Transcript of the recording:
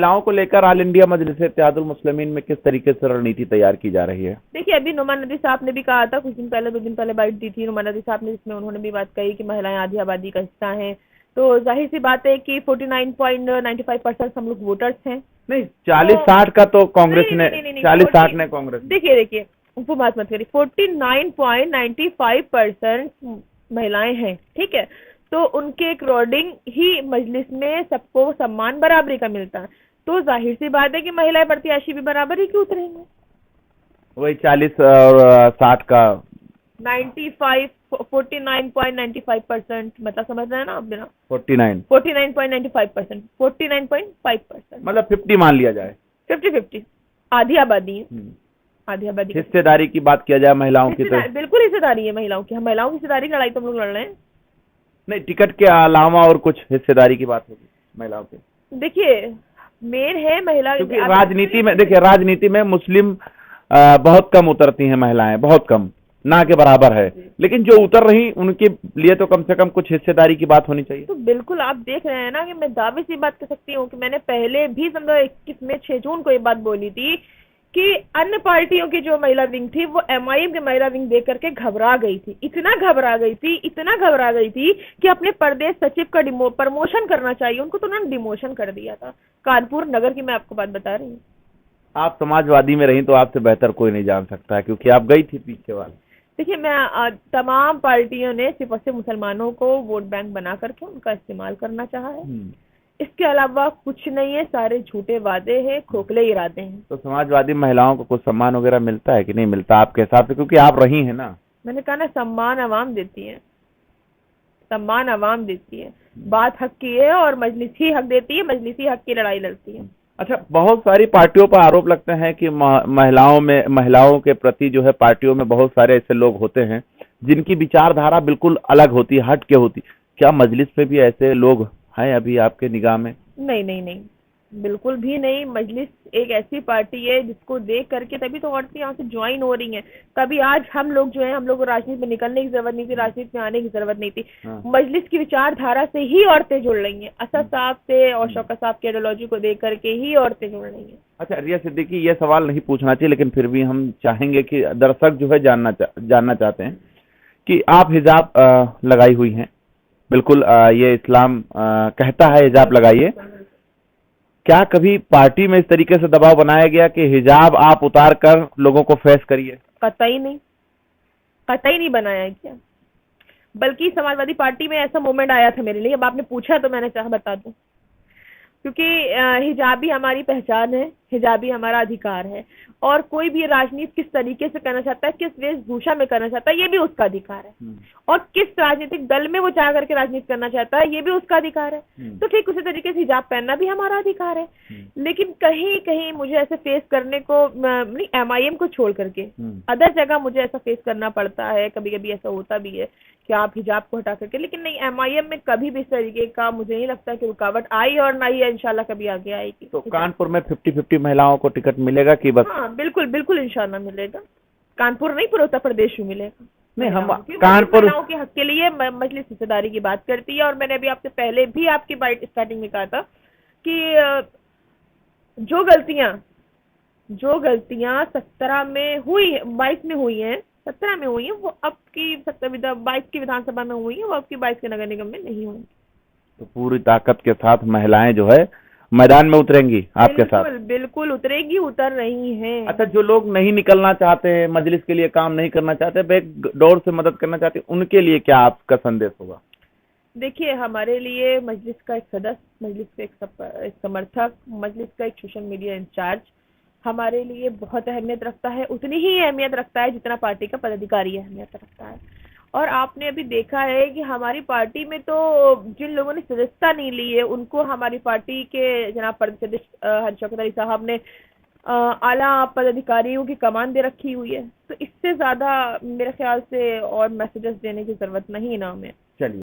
महिलाओं को लेकर ऑल इंडिया मजलिस-ए-इत्तेहादुल मुस्लिमीन में किस तरीके से रणनीति तैयार की जा रही है? देखिए, अभी नुमान नदी साहब ने भी कहा था कुछ दिन पहले, 2 दिन पहले बाइट दी थी नुमान नदी साहब ने, जिसमें उन्होंने भी बात कही कि महिलाएं आधी आबादी का हिस्सा हैं। तो जाहिर सी बात है कि 49.95% हम लोग वोटर्स हैं। नहीं, 40-60 का तो कांग्रेस ने, 40-60 ने कांग्रेस। देखिए उनको बात मत करिए, 49.95% महिलाएं हैं, ठीक है। तो उनके अकॉर्डिंग ही मजलिस में सबको सम्मान बराबरी का मिलता है। तो जाहिर सी बात है कि महिलाएं प्रत्याशी भी बराबर ही क्यों उतरेंगे। वही 40 और 60 का 49.95% मतलब समझ रहे हैं ना आप बिना 49 49.95%, 49.5%, मतलब 50 मान लिया जाए। 50-50 आधी आबादी है। आधी आबादी हिस्सेदारी की बात किया जाए महिलाओं की तो बिल्कुल हिस्सेदारी है महिलाओं की। हम महिलाओं की हिस्सेदारी की लड़ाई तो हम लोग लड़ रहे हैं। नहीं, टिकट के अलावा और कुछ हिस्सेदारी की बात होगी महिलाओं की। देखिए मेन है महिला, क्योंकि राजनीति में, देखिए राजनीति में मुस्लिम बहुत कम उतरती हैं महिलाएं, बहुत कम, ना के बराबर है। लेकिन जो उतर रही उनके लिए तो कम से कम कुछ हिस्सेदारी की बात होनी चाहिए। तो बिल्कुल आप देख रहे हैं ना कि मैं दावे से बात कर सकती हूँ कि मैंने पहले भी 2021 में 6 जून को ये बात बोली थी कि अन्य पार्टियों की जो महिला विंग थी वो एमआईएम की महिला विंग देख करके घबरा गई थी, इतना घबरा गई थी कि अपने प्रदेश सचिव का प्रमोशन करना चाहिए उनको, तो उन्होंने डिमोशन कर दिया था। कानपुर नगर की मैं आपको बात बता रही हूँ। आप समाजवादी में रही तो आपसे बेहतर कोई नहीं जान सकता है, क्योंकि आप गई थी पीछे वाले। देखिए मैं तमाम पार्टियों ने सिर्फ और सिर्फ मुसलमानों को वोट बैंक बना करके उनका इस्तेमाल करना चाहा है। इसके अलावा कुछ नहीं है, सारे झूठे वादे हैं, खोखले इरादे हैं। तो समाजवादी महिलाओं को कुछ सम्मान वगैरह मिलता है कि नहीं मिलता आपके हिसाब से, क्योंकि आप रही हैं ना? मैंने कहा ना, सम्मान आवाम देती है, सम्मान आवाम देती है। बात हक की है और मजलिस ही हक देती है, मजलिस ही हक की लड़ाई लड़ती है। अच्छा, बहुत सारी पार्टियों पर आरोप लगते हैं कि महिलाओं के प्रति जो है पार्टियों में बहुत सारे ऐसे लोग होते हैं जिनकी विचारधारा बिल्कुल अलग होती है, हट के होती। क्या मजलिस में भी ऐसे लोग हैं अभी आपके निगाह में? नहीं, बिल्कुल भी नहीं। मजलिस एक ऐसी पार्टी है जिसको देख करके तभी तो औरतें यहाँ से ज्वाइन हो रही हैं। कभी आज हम लोग जो है, हम लोग को राजनीति में निकलने की जरूरत नहीं थी, राजनीति में आने की जरूरत नहीं थी। मजलिस की विचारधारा से ही औरतें जुड़ रही हैं, असद साहब से और शौकत साहब की आइडियोलॉजी को देख करके ही औरतें जुड़ रही हैं। अच्छा रिया सिद्दीकी, ये सवाल नहीं पूछना चाहिए लेकिन फिर भी हम चाहेंगे कि दर्शक जो है जानना चाहते हैं कि आप हिजाब लगाई हुई हैं, बिल्कुल ये इस्लाम कहता है हिजाब लगाइए। क्या कभी पार्टी में इस तरीके से दबाव बनाया गया कि हिजाब आप उतार कर लोगों को फेस करिए? कतई नहीं बनाया क्या। बल्कि समाजवादी पार्टी में ऐसा मोमेंट आया था मेरे लिए, अब आपने पूछा तो मैंने चाहा बता दूं। क्योंकि हिजाबी हमारी पहचान है, हिजाबी हमारा अधिकार है, और कोई भी राजनीति किस तरीके से करना चाहता है, किस वेशभूषा में करना चाहता है, ये भी उसका अधिकार है। और किस राजनीतिक दल में वो चाह करके राजनीति करना चाहता है, ये भी उसका अधिकार है। तो ठीक उसी तरीके से हिजाब पहनना भी हमारा अधिकार है। लेकिन कहीं कहीं मुझे ऐसे फेस करने को, नहीं एमआईएम को छोड़ करके अदर जगह मुझे ऐसा फेस करना पड़ता है। कभी कभी ऐसा होता भी है कि आप हिजाब को हटा करके, लेकिन नहीं, एमआईएम में कभी भी इस तरीके का मुझे नहीं लगता कि रुकावट आई और ना ही इंशाल्लाह कभी आगे आएगी। तो कानपुर में 50-50 महिलाओं को टिकट मिलेगा कि बस? हाँ बिल्कुल इंशाल्लाह मिलेगा। कानपुर नहीं, पूरे उत्तर प्रदेश में मिलेगा। नहीं, हम कानपुर महिलाओं के हक के लिए मजलिस हिस्सेदारी की बात करती है। और मैंने अभी आपसे पहले भी आपकी बाइट स्टार्टिंग में कहा था कि जो गलतियां 17 में हुई, 22 में हुई है, 17 में हुई है, वो अब की 22 की विधानसभा में हुई है, वो अब की 22 के नगर निगम में नहीं होंगी। तो पूरी ताकत के साथ महिलाएं जो है मैदान में उतरेंगी आपके साथ? बिल्कुल उतरेगी, उतर रही हैं। अच्छा, जो लोग नहीं निकलना चाहते हैं, मजलिस के लिए काम नहीं करना चाहते, बैकडोर से मदद करना चाहते हैं, उनके लिए क्या आपका संदेश होगा? देखिए, हमारे लिए मजलिस का एक सदस्य, मजलिस का एक समर्थक, मजलिस का एक सोशल मीडिया इंचार्ज हमारे लिए बहुत अहमियत रखता है। उतनी ही अहमियत रखता है जितना पार्टी का पदाधिकारी अहमियत रखता है। और आपने अभी देखा है कि हमारी पार्टी में तो जिन लोगों ने सदस्यता नहीं ली है, उनको हमारी पार्टी के जनाब प्रदेश शौकत अली साहब ने आला पदाधिकारियों की कमान दे रखी हुई है। तो इससे ज्यादा मेरे ख्याल से और मैसेजेस देने की जरूरत नहीं ना हमें। चलिए।